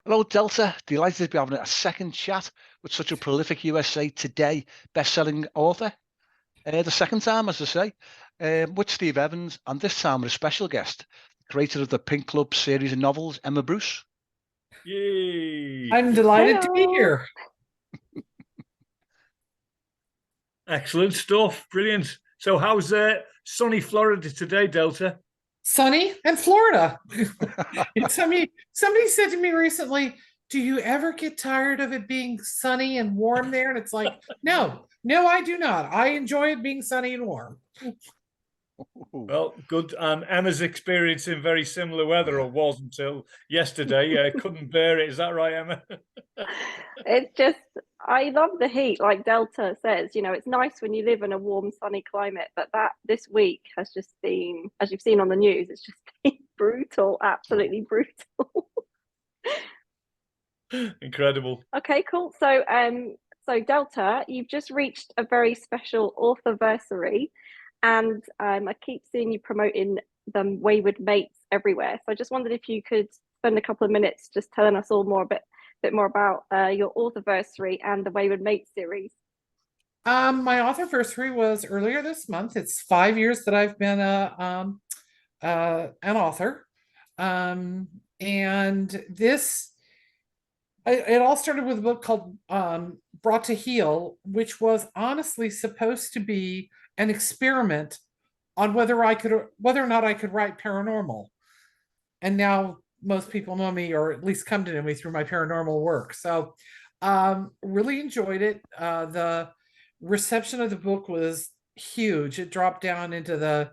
Hello, Delta. Delighted to be having a second chat with such a prolific USA Today best-selling author. The second time, as I say, with Steve Evans, and this time with a special guest, creator of the Pink Club series of novels, Emma Brice. Yay! I'm delighted to be Hello. here. Excellent stuff. Brilliant. So, how's sunny Florida today, Delta? Sunny and Florida. Somebody said to me recently, do you ever get tired of it being sunny and warm there? And it's like, no, I do not. I enjoy it being sunny and warm. Well, good. Emma's experiencing very similar weather, or was until yesterday. Couldn't bear it. Is that right, Emma? It's just, I love the heat. Like Delta says, it's nice when you live in a warm, sunny climate, but this week has just been, as you've seen on the news, it's just been brutal, absolutely brutal. Incredible. Okay, cool. So Delta, you've just reached a very special authorversary, and I keep seeing you promoting the Wayward Mates everywhere. So I just wondered if you could spend a couple of minutes just telling us all a bit more about your authorversary and the Wayward Mates series. My authorversary was earlier this month. It's 5 years that I've been an author. And it all started with a book called Brought to Heal, which was honestly supposed to be an experiment on whether or not I could write paranormal. And now most people know me, or at least come to know me through my paranormal work. So really enjoyed it. The reception of the book was huge. It dropped down into the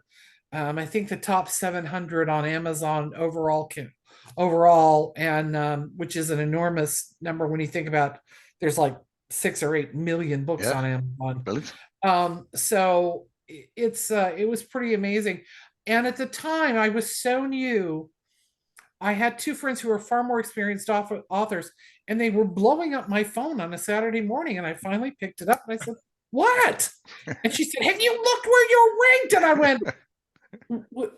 I think the top 700 on Amazon overall, and which is an enormous number when you think about there's like 6 or 8 million books on Amazon. Brilliant. So it was pretty amazing. And at the time, I was so new. I had 2 friends who were far more experienced authors, and they were blowing up my phone on a Saturday morning. And I finally picked it up and I said, "What?" And she said, "Have you looked where you're ranked?" And I went,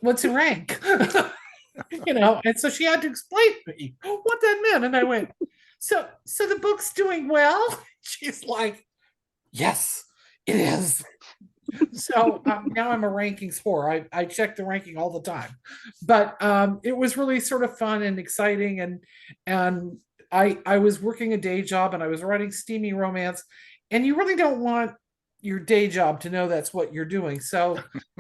"What's a rank?" And so she had to explain to me what that meant. And I went, so the book's doing well? She's like, "Yes, it is." So now I'm a rankings whore. I check the ranking all the time, but it was really sort of fun and exciting, and I was working a day job and I was writing steamy romance, and you really don't want your day job to know that's what you're doing. So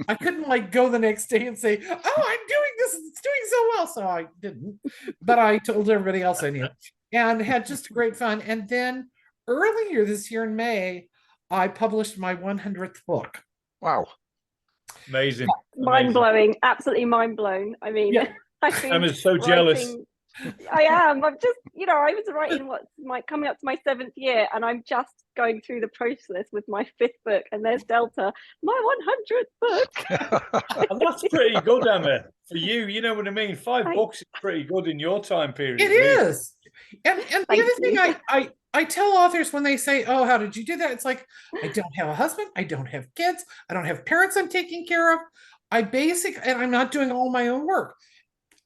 I couldn't like go the next day and say, "Oh, I'm doing this, it's doing so well." So I didn't, but I told everybody else I knew, and had just great fun. And then earlier this year in May, I published my 100th book. Wow. Amazing. Mind blowing, absolutely mind blown. I mean, Yeah. Emma's so jealous. I am. I'm just, I was writing coming up to my 7th year, and I'm just going through the process with my 5th book, and there's Delta, my 100th book. And that's pretty good, Emma. For you know what I mean? 5 books is pretty good in your time period. It is. And the other thing I tell authors when they say, "Oh, how did you do that?" It's like, I don't have a husband, I don't have kids, I don't have parents I'm taking care of. And I'm not doing all my own work.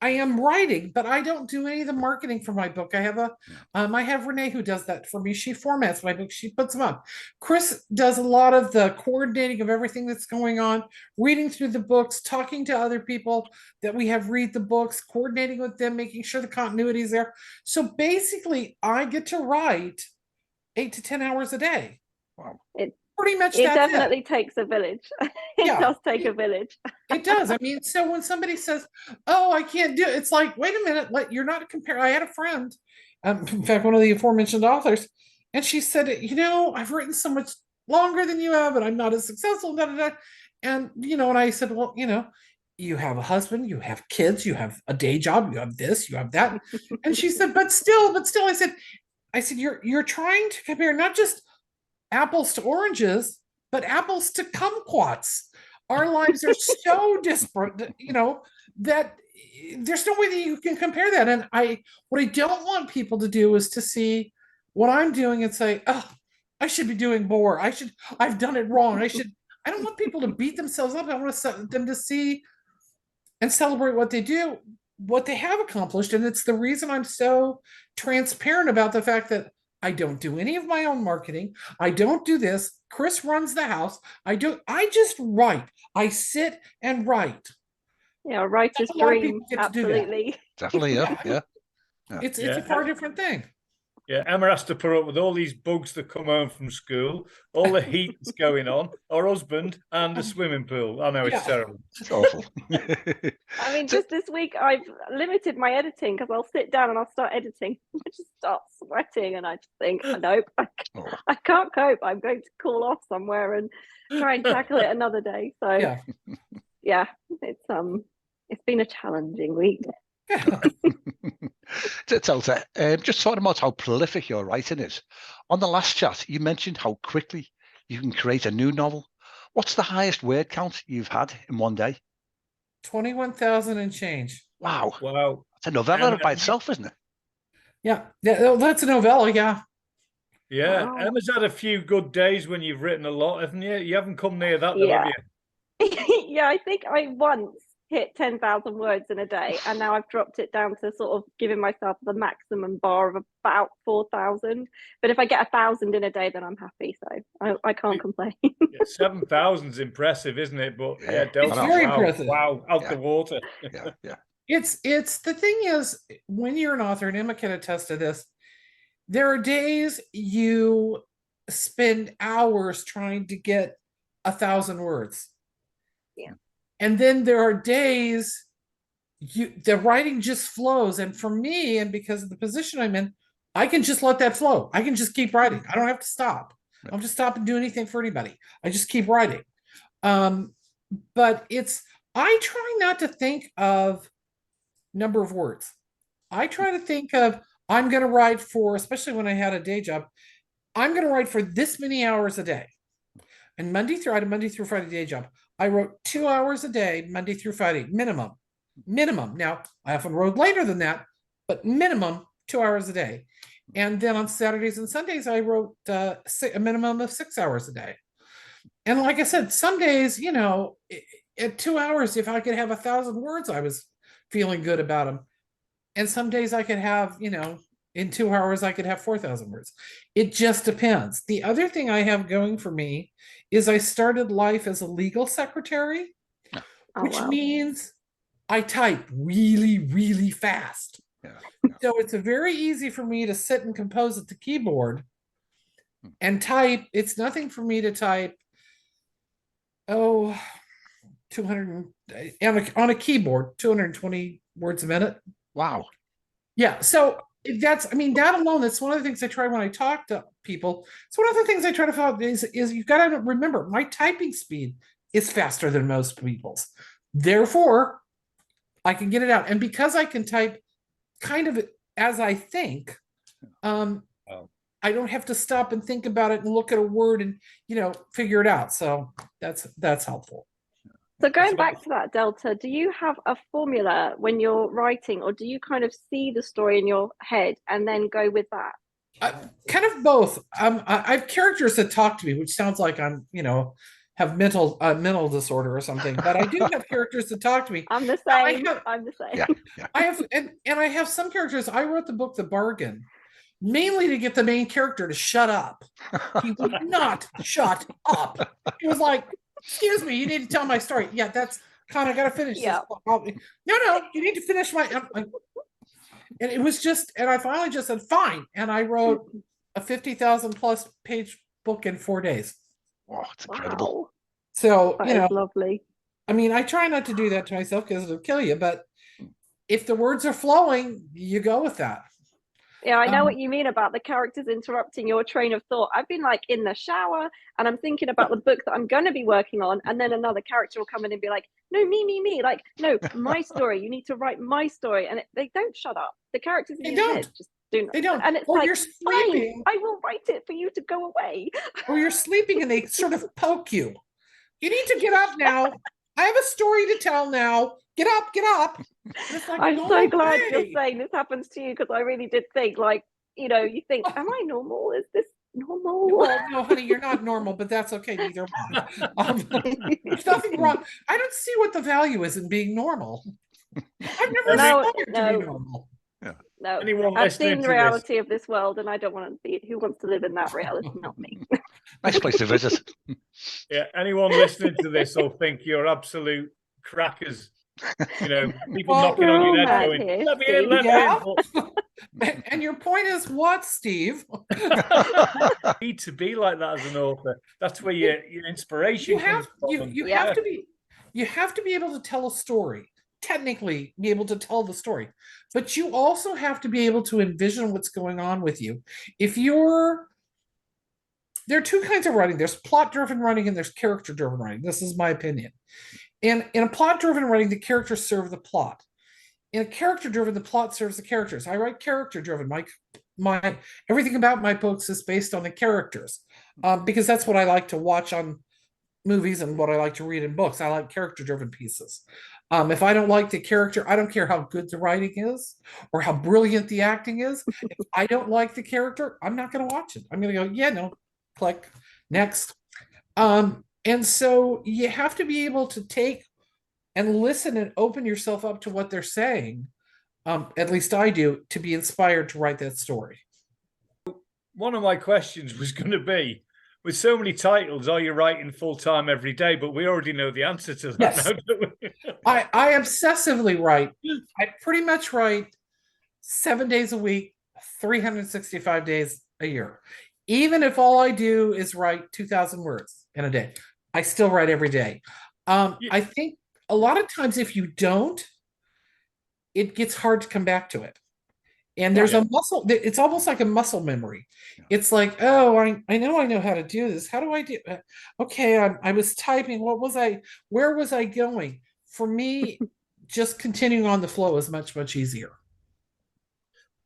I am writing, but I don't do any of the marketing for my book. I have Renee who does that for me. She formats my book, she puts them up. Chris does a lot of the coordinating of everything that's going on, reading through the books, talking to other people that we have read the books, coordinating with them, making sure the continuity is there. So basically, I get to write 8 to 10 hours a day. Wow. Pretty much it definitely takes a village. It does take a village. It does. I mean, so when somebody says, "Oh, I can't do it," it's like, wait a minute, you're not comparing. I had a friend, in fact, one of the aforementioned authors, and she said, "I've written so much longer than you have, and I'm not as successful." Da, da, da. And and I said, "Well, you have a husband, you have kids, you have a day job, you have this, you have that." And she said, but still, I said, you're trying to compare not just apples to oranges, but apples to kumquats. Our lives are so disparate, that there's no way that you can compare that. And what I don't want people to do is to see what I'm doing and say, "Oh, I should be doing more. I've done it wrong. I don't want people to beat themselves up. I want them to see and celebrate what they do, what they have accomplished. And it's the reason I'm so transparent about the fact that I don't do any of my own marketing. I don't do this. Chris runs the house. I just write. I sit and write. Yeah, writer's A lot of dream. people get to do that. Absolutely. Definitely, yeah. It's Yeah. a far different thing. Yeah, Emma has to put up with all these bugs that come home from school, all the heat that's going on, her husband, and the swimming pool. I know it's terrible. It's awful. I mean, just this week I've limited my editing because I'll sit down and I'll start editing. I just start sweating and I just think, nope, I can't cope. I'm going to call off somewhere and try and tackle it another day. So yeah, it's been a challenging week. Delta, just talking about how prolific your writing is. On the last chat, you mentioned how quickly you can create a new novel. What's the highest word count you've had in one day? 21,000 and change. Wow. Wow. That's a novella by itself, isn't it? Yeah, that's a novella, yeah. Yeah, Wow. Emma's had a few good days when you've written a lot, haven't you? You haven't come near that, though, have you? Yeah, I think I once hit 10,000 words in a day, and now I've dropped it down to sort of giving myself the maximum bar of about 4,000. But if I get 1,000 in a day, then I'm happy. So I can't complain. Yeah, 7,000's impressive, isn't it? But yeah, It's very impressive. Wow, out the water. Yeah. It's the thing is, when you're an author, and Emma can attest to this, there are days you spend hours trying to get 1,000 words. Yeah. And then there are days the writing just flows. And for me, and because of the position I'm in, I can just let that flow. I can just keep writing. I don't have to stop. I don't have to stop and do anything for anybody. I just keep writing. But I try not to think of number of words. I try to think of, I'm going to write for, especially when I had a day job, I'm going to write for this many hours a day. And I had a Monday through Friday day job. I wrote 2 hours a day, Monday through Friday, minimum. Now, I often wrote later than that, but minimum 2 hours a day. And then on Saturdays and Sundays, I wrote a minimum of 6 hours a day. And like I said, some days, at 2 hours, if I could have 1,000 words, I was feeling good about them. And some days I could have, in 2 hours, I could have 4,000 words. It just depends. The other thing I have going for me is I started life as a legal secretary, which means I type really, really fast. So it's very easy for me to sit and compose at the keyboard and type. It's nothing for me to type, 200, on a keyboard, 220 words a minute. Wow. Yeah. So that alone, that's one of the things I try when I talk to people. It's one of the things I try to find is you've got to remember my typing speed is faster than most people's. Therefore, I can get it out. And because I can type kind of as I think, I don't have to stop and think about it and look at a word and, figure it out. So that's helpful. So going back to that, Delta, do you have a formula when you're writing, or do you kind of see the story in your head and then go with that? Kind of both. I have characters that talk to me, which sounds like I'm, have mental disorder or something. But I do have characters that talk to me. I'm the same. I'm the same. Yeah. I have, and I have some characters. I wrote the book The Bargain mainly to get the main character to shut up. He would not shut up. He was like, excuse me, you need to tell my story. Yeah, that's kind of got to finish this. No, you need to finish my. And it was just, and I finally just said, fine. And I wrote a 50,000 plus page book in 4 days. Oh, it's incredible. Wow. So, That is lovely. I mean, I try not to do that to myself because it'll kill you. But if the words are flowing, you go with that. Yeah, I know what you mean about the characters interrupting your train of thought. I've been like in the shower and I'm thinking about the book that I'm going to be working on. And then another character will come in and be like, no, me. Like, no, my story. You need to write my story. And they don't shut up. The characters in your head just do not. They don't. And it's or like, you're sleeping. fine, I will write it for you to go away. Or you're sleeping and they sort of poke you. You need to get up now. I have a story to tell now. Get up. Like, I'm so glad you're saying this happens to you, because I really did think, like, you think, am I normal? Is this normal? Well, no, honey, you're not normal, but that's okay. Neither am I. There's nothing wrong. I don't see what the value is in being normal. I've never No, aspired to no. be normal. No, Anyone I've listening seen the to this? reality of this world, and I don't want to be. Who wants to live in that reality? Not me. Nice place to visit. Yeah, anyone listening to this will think you're absolute crackers. You know, people Well, knocking on your we're all head mad going, here, let me in, Steve. let Yeah. me in. And your point is what, Steve? You need to be like that as an author. That's where your inspiration comes from. You Yeah. have to be able to tell a story, technically be able to tell the story, but you also have to be able to envision what's going on with you. There are two kinds of writing. There's plot-driven writing and there's character-driven writing. This is my opinion. In a plot-driven writing, the characters serve the plot. In a character-driven, the plot serves the characters. I write character-driven. My everything about my books is based on the characters, because that's what I like to watch on movies and what I like to read in books. I like character-driven pieces. If I don't like the character, I don't care how good the writing is or how brilliant the acting is. If I don't like the character, I'm not going to watch it. I'm going to go, yeah, no, click, next. And so you have to be able to take and listen and open yourself up to what they're saying. At least I do, to be inspired to write that story. One of my questions was going to be, with so many titles, are you writing full-time every day? But we already know the answer to that. Yes. Now, don't we? I obsessively write. I pretty much write 7 days a week, 365 days a year. Even if all I do is write 2,000 words in a day, I still write every day. I think a lot of times if you don't, it gets hard to come back to it. And there's a muscle, it's almost like a muscle memory. It's like, oh, I know how to do this. How do I do it? Okay, I was typing. Where was I going? For me, just continuing on the flow is much, much easier.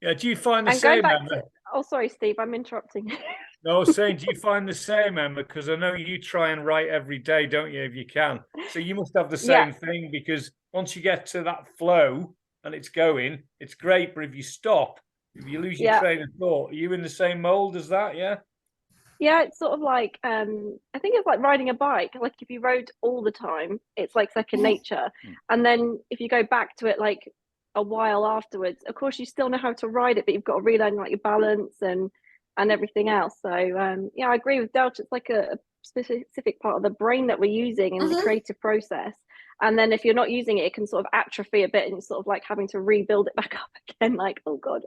Yeah, do you find the And going same, back Emma? to, oh, sorry, Steve, I'm interrupting. No, I was saying, do you find the same, Emma? Because I know you try and write every day, don't you, if you can? So you must have the same thing, because once you get to that flow and it's going, it's great. But if you stop, if you lose your train of thought, are you in the same mold as that? Yeah. Yeah, it's sort of like I think it's like riding a bike. Like if you rode all the time, it's like second nature. And then if you go back to it like a while afterwards, of course you still know how to ride it, but you've got to relearn like your balance and everything else. So yeah, I agree with Delta. It's like a specific part of the brain that we're using in the creative process. And then if you're not using it, it can sort of atrophy a bit, and it's sort of like having to rebuild it back up again. Like, oh God,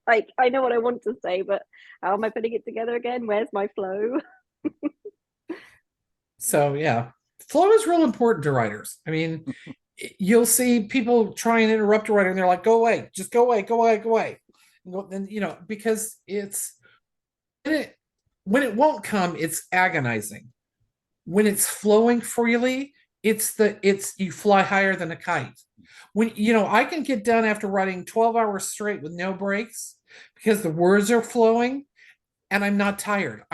like I know what I want to say, but how am I putting it together again? Where's my flow? So yeah, flow is real important to writers. I mean, you'll see people try and interrupt a writer and they're like, go away, just go away, go away, go away. And because it's when it won't come, it's agonizing. When it's flowing freely, it's you fly higher than a kite. When I can get done after writing 12 hours straight with no breaks because the words are flowing and I'm not tired.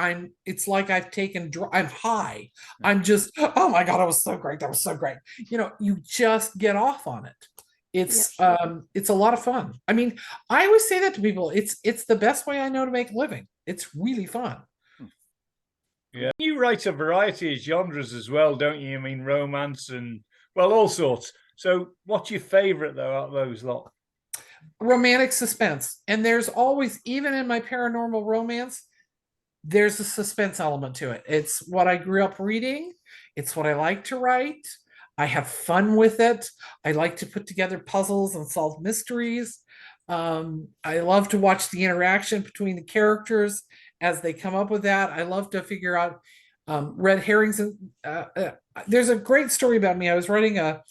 It's like I've taken I'm high. I'm just, oh my God, that was so great. That was so great. You just get off on it. It's a lot of fun. I mean, I always say that to people. It's the best way I know to make a living. It's really fun. Yeah, you write a variety of genres as well, don't you? I mean, romance and, well, all sorts. So what's your favorite though out of those lot? Romantic suspense. And there's always, even in my paranormal romance, there's a suspense element to it. It's what I grew up reading. It's what I like to write. I have fun with it. I like to put together puzzles and solve mysteries. I love to watch the interaction between the characters as they come up with that. I love to figure out red herrings. There's a great story about me. I was writing a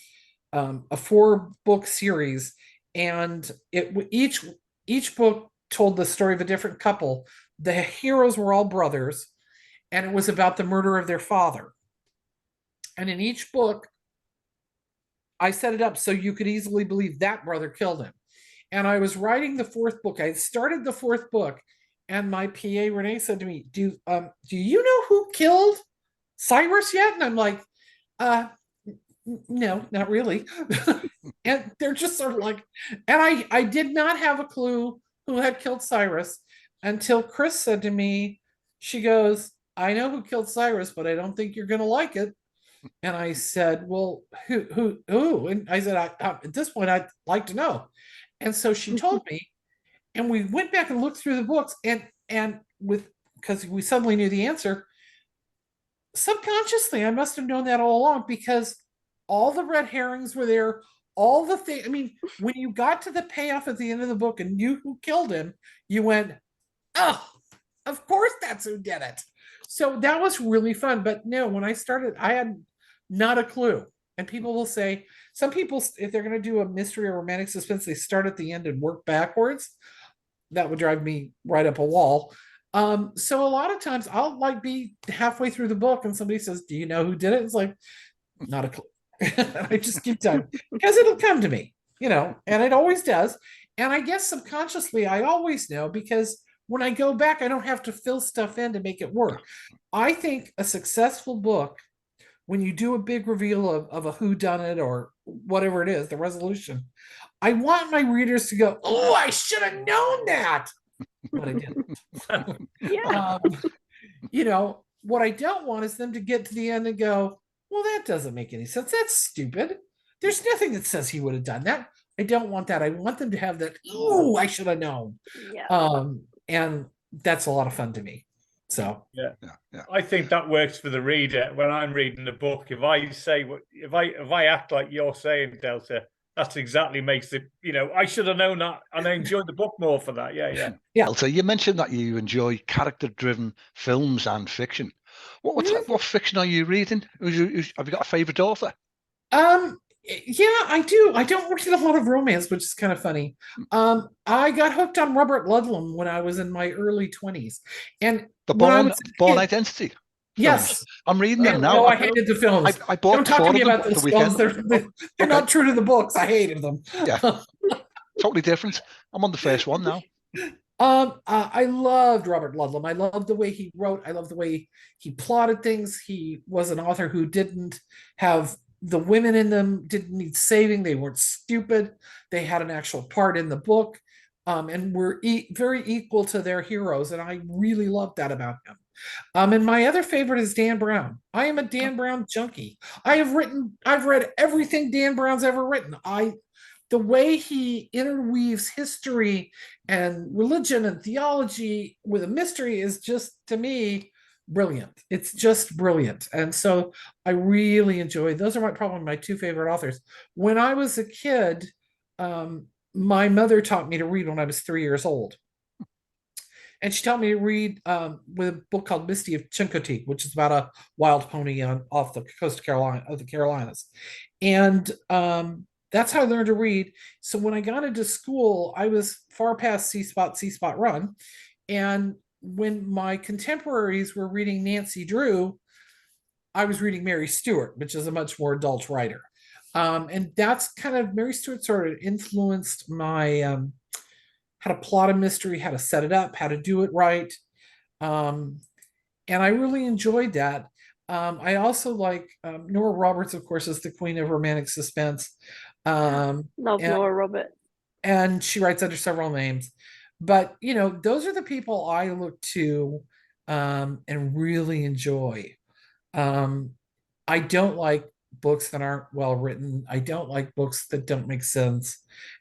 4-book series, and each book told the story of a different couple. The heroes were all brothers, and it was about the murder of their father. And in each book, I set it up so you could easily believe that brother killed him. And I was writing the 4th book. I started the 4th book, and my PA Renee said to me, "Do you know who killed Cyrus yet?" And I'm like, "No, not really." And they're just sort of like, and I did not have a clue who had killed Cyrus until Chris said to me, she goes, "I know who killed Cyrus, but I don't think you're going to like it." And I said, well, who? And I said, at this point, I'd like to know. And so she told me, and we went back and looked through the books, and with because we suddenly knew the answer. Subconsciously, I must have known that all along because all the red herrings were there. All the things. I mean, when you got to the payoff at the end of the book and knew who killed him, you went, "Oh, of course, that's who did it." So that was really fun. But no, when I started, I had not a clue. And people will say, some people, if they're going to do a mystery or romantic suspense, they start at the end and work backwards. That would drive me right up a wall. So a lot of times I'll like be halfway through the book and somebody says, "Do you know who did it?" It's like, not a clue. I just keep time because it'll come to me, and it always does. And I guess subconsciously I always know because when I go back, I don't have to fill stuff in to make it work. I think a successful book, when you do a big reveal of a whodunit or whatever it is, the resolution, I want my readers to go, "Oh, I should have known that," but I didn't. Yeah. What I don't want is them to get to the end and go, "Well, that doesn't make any sense. That's stupid. There's nothing that says he would have done that." I don't want that. I want them to have that, "Ooh, I should have known." Yeah. And that's a lot of fun to me. So Yeah. Yeah. I think that works for the reader. When I'm reading the book, if I say if I act like you're saying, Delta, that's exactly makes it. I should have known that, and I enjoyed the book more for that. Yeah. Delta, you mentioned that you enjoy character-driven films and fiction. What fiction are you reading? Have you got a favorite author? Yeah, I do. I don't read a lot of romance, which is kind of funny. I got hooked on Robert Ludlum when I was in my early 20s. And The when I Born, was a Born kid- Identity. Yes. Films. I'm reading them now. No, I hated the films. I bought Don't talk to 4 me of them about the those weekend. films. They're not true to the books. I hated them. Yeah. Totally different. I'm on the first one now. I loved Robert Ludlum. I loved the way he wrote. I loved the way he plotted things. He was an author who didn't have the women in them didn't need saving. They weren't stupid. They had an actual part in the book, and were very equal to their heroes. And I really loved that about him. And my other favorite is Dan Brown. I am a Dan Brown junkie. I've read everything Dan Brown's ever written. The way he interweaves history and religion and theology with a mystery is just, to me, brilliant. It's just brilliant. And so I really enjoy, those are probably my 2 favorite authors. When I was a kid, my mother taught me to read when I was 3 years old. And she taught me to read with a book called Misty of Chincoteague, which is about a wild pony off the coast of the Carolinas. And that's how I learned to read. So when I got into school, I was far past C Spot Run. And when my contemporaries were reading Nancy Drew, I was reading Mary Stewart, which is a much more adult writer. And that's kind of, Mary Stewart sort of influenced my how to plot a mystery, how to set it up, how to do it right. And I really enjoyed that. I also like Nora Roberts, of course, is the queen of romantic suspense. Love Nora Roberts. And she writes under several names. But, those are the people I look to and really enjoy. I don't like books that aren't well written. I don't like books that don't make sense.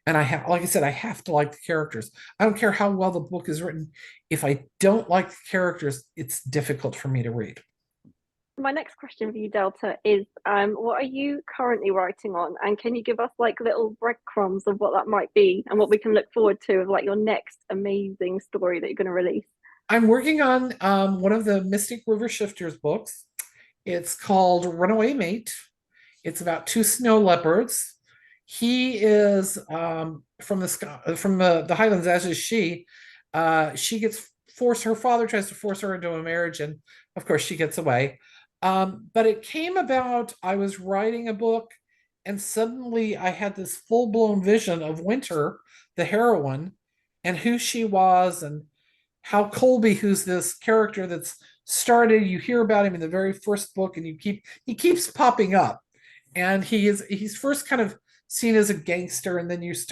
And like I said, I have to like the characters. I don't care how well the book is written. If I don't like the characters, it's difficult for me to read. My next question for you, Delta, is what are you currently writing on? And can you give us like little breadcrumbs of what that might be and what we can look forward to of like your next amazing story that you're going to release? I'm working on one of the Mystic River Shifters books. It's called Runaway Mate. It's about 2 snow leopards. He is from the Highlands, as is she. She gets forced. Her father tries to force her into a marriage, and of course she gets away. But it came about, I was writing a book, and suddenly I had this full-blown vision of Winter, the heroine, and who she was, and how Colby, who's this character that's started, you hear about him in the very first book, and he keeps popping up. And he's first kind of seen as a gangster, and then he's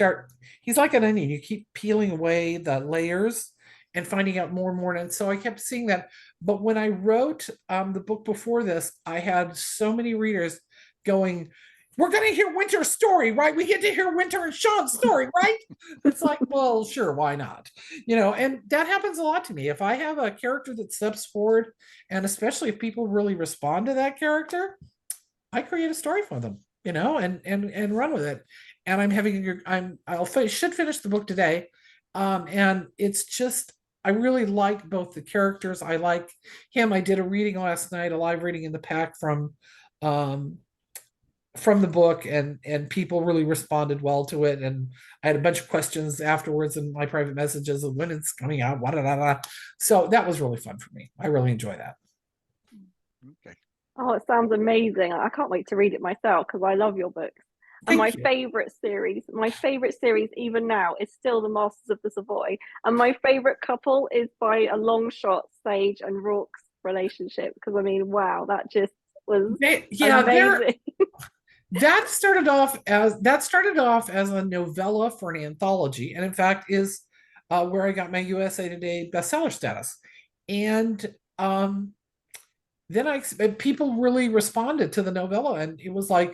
like an onion. You keep peeling away the layers, and finding out more and more. And so I kept seeing that. But when I wrote the book before this, I had so many readers going, we're going to hear Winter's story, right? We get to hear Winter and Sean's story, right? It's like, well, sure, why not? And that happens a lot to me. If I have a character that steps forward, and especially if people really respond to that character, I create a story for them, and run with it. And should finish the book today. And it's just, I really like both the characters. I like him. I did a reading last night, a live reading in the pack from the book, and people really responded well to it. And I had a bunch of questions afterwards in my private messages of when it's coming out. So that was really fun for me. I really enjoy that. Okay. Oh, it sounds amazing. I can't wait to read it myself because I love your books. And my favorite series even now is still The Masters of the Savoy. And my favorite couple is by a long shot, Sage and Rourke's relationship. Because I mean, wow, that just was amazing. That started off as a novella for an anthology, and in fact is where I got my USA Today bestseller status. And then people really responded to the novella, and it was like,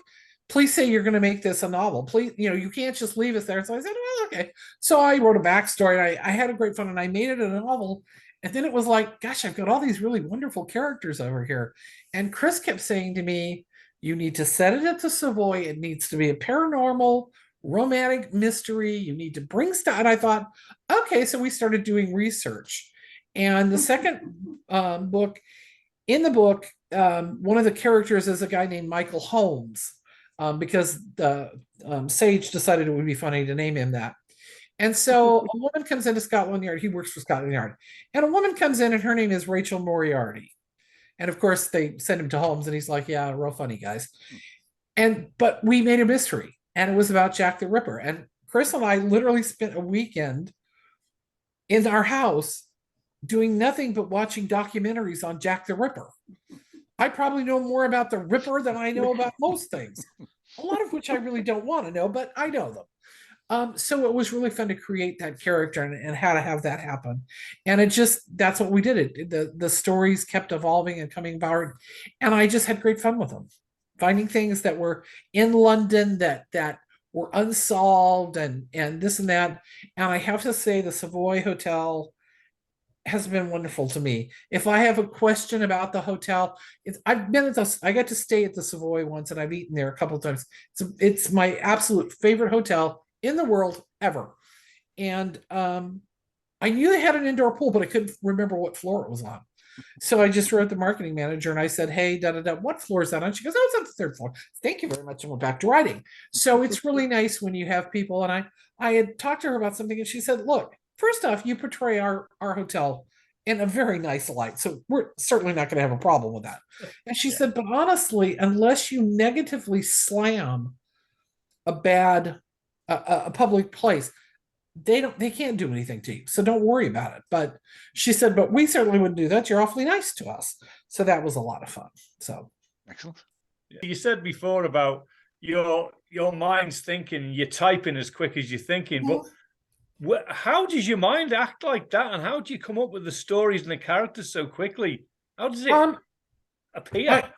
please say you're going to make this a novel. Please, you can't just leave us there. So I said, well, okay. So I wrote a backstory. I had a great fun, and I made it a novel. And then it was like, gosh, I've got all these really wonderful characters over here. And Chris kept saying to me, you need to set it at the Savoy. It needs to be a paranormal, romantic mystery. You need to bring stuff. And I thought, okay. So we started doing research. And the second book, in the book, one of the characters is a guy named Michael Holmes, because the Sage decided it would be funny to name him that. And so a woman comes into Scotland Yard. He works for Scotland Yard. And a woman comes in, and her name is Rachel Moriarty. And of course, they send him to Holmes, and he's like, yeah, real funny, guys. But we made a mystery, and it was about Jack the Ripper. And Chris and I literally spent a weekend in our house doing nothing but watching documentaries on Jack the Ripper. I probably know more about the Ripper than I know about most things, a lot of which I really don't want to know, but I know them. So it was really fun to create that character and how to have that happen. And that's what we did. The stories kept evolving and coming forward. And I just had great fun with them, finding things that were in London that were unsolved and this and that. And I have to say the Savoy Hotel has been wonderful to me. If I have a question about the hotel, I got to stay at the Savoy once, and I've eaten there a couple of times. It's my absolute favorite hotel in the world ever. And I knew they had an indoor pool, but I couldn't remember what floor it was on. So I just wrote the marketing manager, and I said, hey, what floor is that on? She goes, oh, it's on the third floor. Thank you very much. And went back to writing. So it's really nice when you have people. And I had talked to her about something, and she said, look, first off, you portray our hotel in a very nice light. So we're certainly not going to have a problem with that. And she said, but honestly, unless you negatively slam a public place, they can't do anything to you. So don't worry about it. But she said, but we certainly wouldn't do that. You're awfully nice to us. So that was a lot of fun. So excellent. You said before about your mind's thinking, you're typing as quick as you're thinking, but how does your mind act like that? And how do you come up with the stories and the characters so quickly? How does it appear?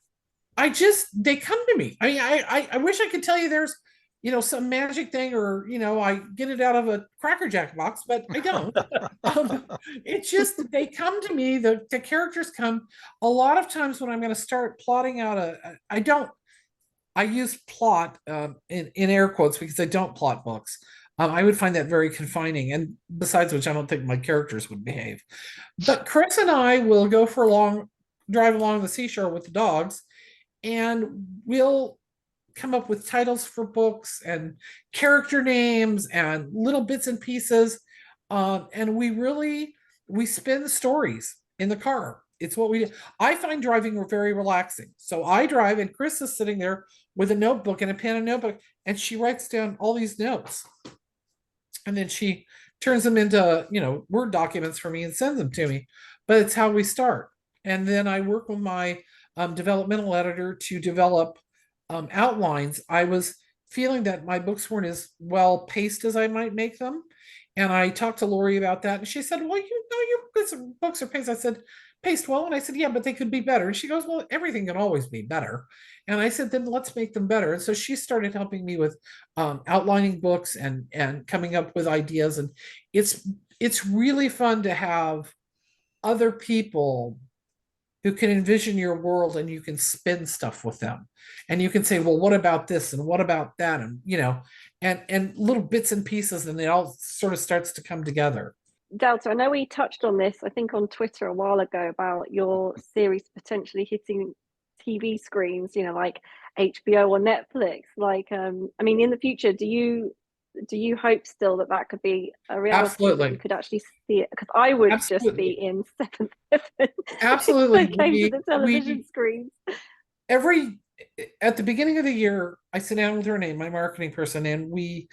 They come to me. I mean, I wish I could tell you there's, some magic thing, or, I get it out of a Cracker Jack box, but I don't. It's just, they come to me, the characters come. A lot of times when I'm going to start plotting out I use plot in air quotes because I don't plot books. I would find that very confining. And besides which, I don't think my characters would behave. But Chris and I will go for a drive along the seashore with the dogs, and we'll come up with titles for books and character names and little bits and pieces. And we spin stories in the car. It's what we do. I find driving very relaxing. So I drive, and Chris is sitting there with a notebook and a pen and notebook, and she writes down all these notes. And then she turns them into, Word documents for me and sends them to me. But it's how we start. And then I work with my developmental editor to develop outlines. I was feeling that my books weren't as well paced as I might make them. And I talked to Lori about that, and she said, "Well, you know, your books are paced." I said, "Paced well," and I said, "Yeah, but they could be better." And she goes, "Well, everything can always be better." And I said, "Then let's make them better." And so she started helping me with outlining books and coming up with ideas. And it's really fun to have other people who can envision your world, and you can spin stuff with them, and you can say, well, what about this and what about that, and you know, and little bits and pieces, and it all sort of starts to come together. Delta, I know we touched on this, I think on Twitter a while ago, about your series potentially hitting TV screens, you know, like HBO or Netflix. Like, I mean, in the future, do you hope still that that could be a reality, that Absolutely. you could actually see it? Because I would just Absolutely. be in seventh heaven Absolutely. when it came to the television screens. At the beginning of the year, I sit down with Renee, my marketing person, and we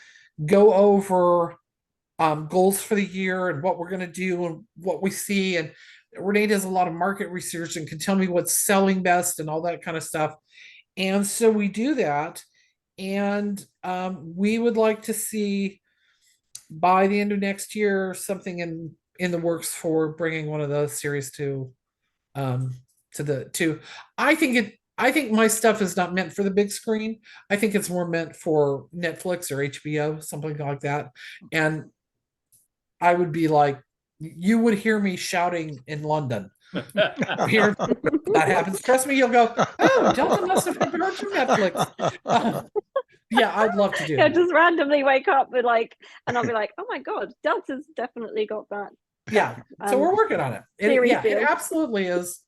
go over goals for the year and what we're going to do and what we see. And Renee does a lot of market research and can tell me what's selling best and all that kind of stuff. And so we do that. And we would like to see by the end of next year something in the works for bringing one of those series to I think my stuff is not meant for the big screen. I think it's more meant for Netflix or HBO, something like that. And I would be like, you would hear me shouting in London. Here, that happens. Trust me, you'll go, oh, Delta must have heard from Netflix. Yeah, I'd love to do Yeah, that. just randomly wake up with like, and I'll be like, oh my God, Delta's definitely got that. Yeah, so we're working on it. Series It absolutely is.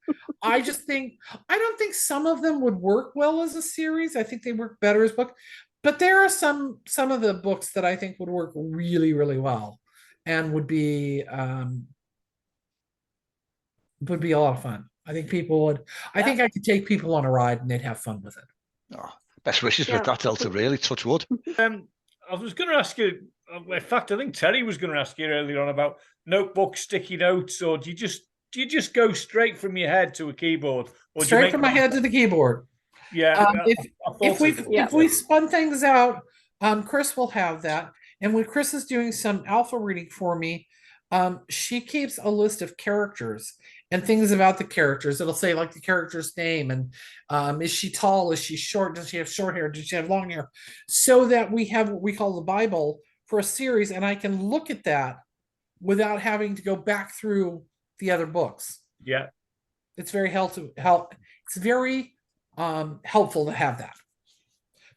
I don't think some of them would work well as a series. I think they work better as book, but there are some of the books that I think would work really, really well and would be a lot of fun. I think people would. I think I could take people on a ride and they'd have fun with it. Oh, best wishes with that, Delta. Really, touch wood. I was going to ask you. In fact, I think Terry was going to ask you earlier on about notebooks, sticky notes, or do you just go straight from your head to a keyboard, or straight from my head to the keyboard? Yeah. If we spun things out, Chris will have that. And when Chris is doing some alpha reading for me, she keeps a list of characters and things about the characters. It'll say like the character's name and is she tall? Is she short? Does she have short hair? Does she have long hair? So that we have what we call the Bible for a series, and I can look at that without having to go back through the other books. Yeah, it's very helpful. It's very helpful to have that.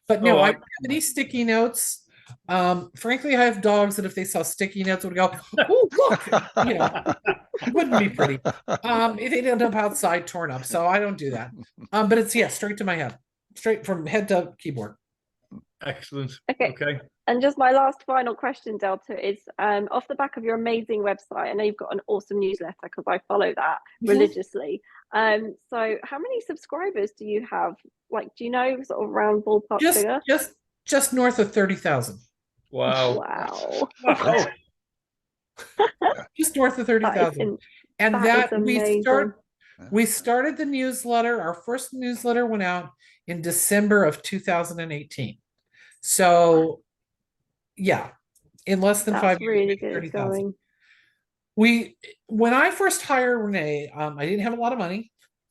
But no, I don't have any sticky notes. Frankly, I have dogs that if they saw sticky notes would go, oh, look, you know, it wouldn't be pretty. They'd end up outside torn up. So I don't do that. But it's, straight to my head, straight from head to keyboard. Excellent. Okay. And just my last final question, Delta, is off the back of your amazing website. I know you've got an awesome newsletter because I follow that religiously. So how many subscribers do you have? Like, do you know sort of round ballpark figure? Just north of 30,000. Wow. Just north of 30,000. And that we started the newsletter. Our first newsletter went out in December of 2018. So in less than 5 years, really good 30,000. When I first hired Renee, I didn't have a lot of money.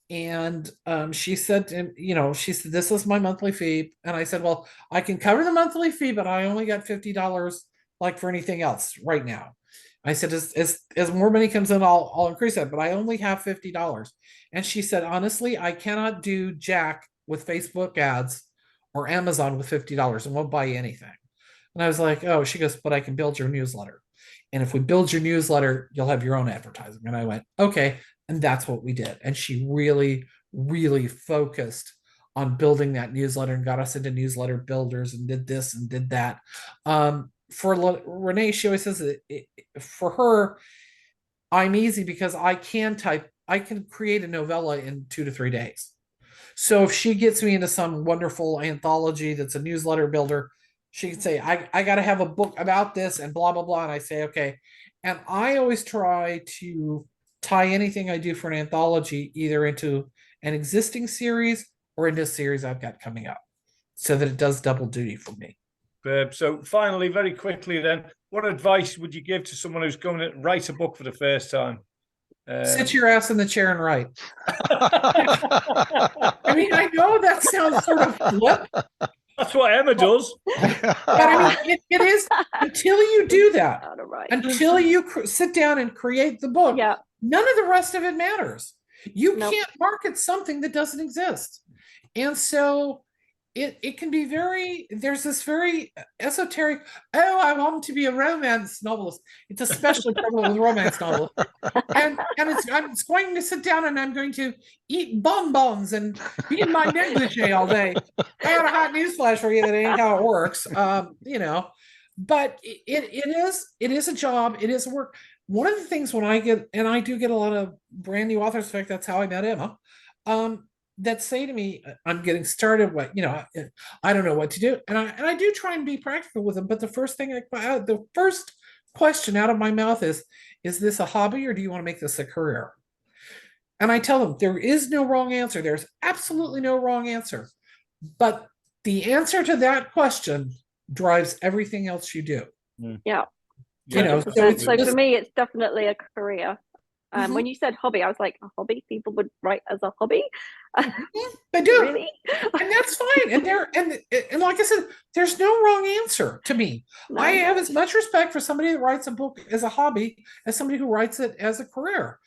And she said, this is my monthly fee. And I said, well, I can cover the monthly fee, but I only got $50 like for anything else right now. I said, as more money comes in, I'll increase that, but I only have $50. And she said, honestly, I cannot do jack with Facebook ads or Amazon with $50 and won't buy you anything. And I was like, oh, she goes, but I can build your newsletter. And if we build your newsletter, you'll have your own advertising. And I went, okay. And that's what we did. And she really, really focused on building that newsletter and got us into newsletter builders and did this and did that. For Renee, she always says that for her, I'm easy because I can create a novella in 2 to 3 days. So if she gets me into some wonderful anthology that's a newsletter builder, she can say, I got to have a book about this and blah, blah, blah. And I say, okay. And I always try to tie anything I do for an anthology either into an existing series or into a series I've got coming up so that it does double duty for me. superb. So finally, very quickly then, what advice would you give to someone who's going to write a book for the first time? Sit your ass in the chair and write. I mean, I know that sounds sort of flip. That's what Emma does. But I mean, it is until you do that, Right. until you sit down and create the book, Yeah. none of the rest of it matters. You Nope. can't market something that doesn't exist. And so it can be there's this very esoteric, oh, I want to be a romance novelist. It's especially prevalent with romance novels. And I'm going to sit down and I'm going to eat bonbons and be in my negligee all day. I got a hot newsflash for you, that ain't how it works. You know, but it is a job, it is work. One of the things when I do get a lot of brand new authors, in fact, that's how I met Emma, that say to me, I'm getting started, I don't know what to do. And I do try and be practical with them. But the first question out of my mouth is this a hobby or do you want to make this a career? And I tell them there is no wrong answer. There's absolutely no wrong answer. But the answer to that question drives everything else you do. Yeah. You know, so for me, it's definitely a career. When you said hobby, I was like, a hobby? People would write as a hobby? They do. Really? And that's fine. And like I said, there's no wrong answer to me. No. I have as much respect for somebody that writes a book as a hobby as somebody who writes it as a career.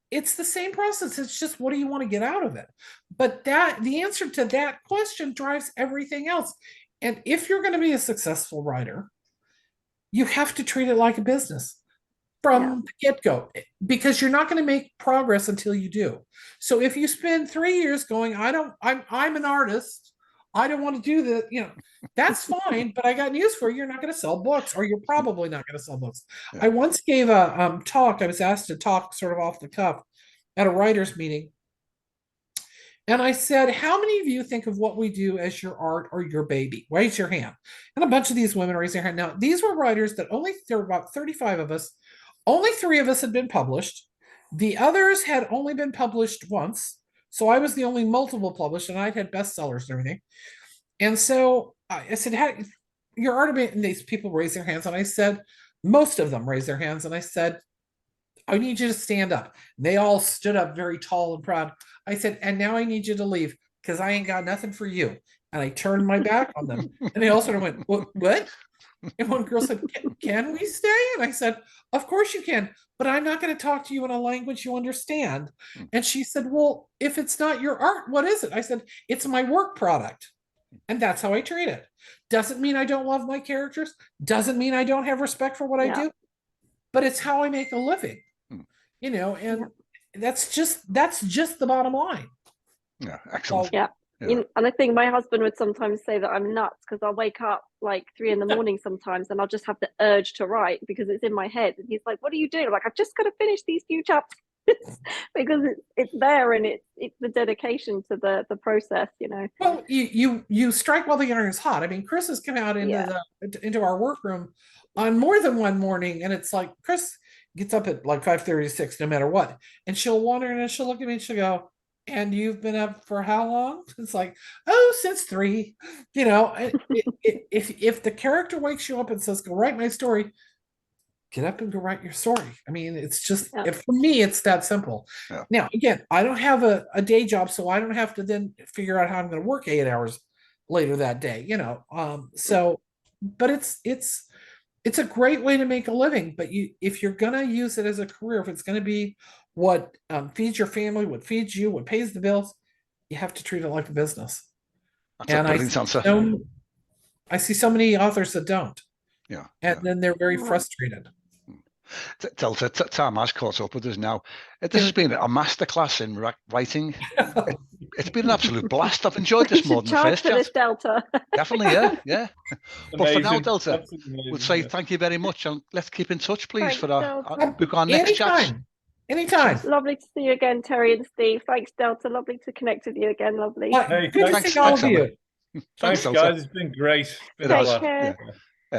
It's the same process. It's just, what do you want to get out of it? But the answer to that question drives everything else. And if you're going to be a successful writer, you have to treat it like a business from the get-go, because you're not going to make progress until you do. So if you spend 3 years going, I'm an artist, I don't want to do that, that's fine, but I got news for you, you're not going to sell books, or you're probably not going to sell books. I once gave a talk. I was asked to talk sort of off the cuff at a writer's meeting. And I said, how many of you think of what we do as your art or your baby? Raise your hand. And a bunch of these women raised their hand. Now, these were writers that there were about 35 of us. Only 3 of us had been published. The others had only been published once. So I was the only multiple published, and I'd had bestsellers and everything. And so I said, your art, and these people raised their hands. And I said, most of them raised their hands. And I said, I need you to stand up. And they all stood up very tall and proud. I said, and now I need you to leave, because I ain't got nothing for you. And I turned my back on them. And they all sort of went, what? And one girl said, can we stay? And I said, of course you can, but I'm not going to talk to you in a language you understand. And she said, well, if it's not your art, what is it? I said, it's my work product. And that's how I treat it. Doesn't mean I don't love my characters. Doesn't mean I don't have respect for what I do, but it's how I make a living, and that's just the bottom line. Yeah. Excellent. Yeah. And I think my husband would sometimes say that I'm nuts, because I'll wake up like 3 a.m. sometimes, and I'll just have the urge to write because it's in my head. And he's like, what are you doing? I'm like, I've just got to finish these few chapters because it's there, and it's the dedication to the process, Well, you strike while the iron is hot. I mean, Chris has come out into our workroom on more than one morning, and it's like Chris gets up at like 5:36 no matter what, and she'll wander in and she'll look at me and she'll go, and you've been up for how long? It's like, oh, since 3. If the character wakes you up and says, go write my story, get up and go write your story. I mean, it's just, for me, it's that simple. Now, again, I don't have a day job, so I don't have to then figure out how I'm going to work 8 hours later that day, but it's a great way to make a living. But if you're going to use it as a career, if it's going to be what feeds your family, what feeds you, what pays the bills, you have to treat it like a business. That's a brilliant answer. I see so many authors that don't. Then they're very frustrated. Delta, time has caught up with us now. This has been a masterclass in writing. It's been an absolute blast. I've enjoyed this more than the first chat. Delta. Definitely, yeah. But for now, Delta, we'll say thank you very much, and let's keep in touch, please, for our next chat. Anytime. Lovely to see you again, Terry and Steve. Thanks, Delta. Lovely to connect with you again. Lovely. Good to see all of you. Thanks, guys. It's been great. Take care.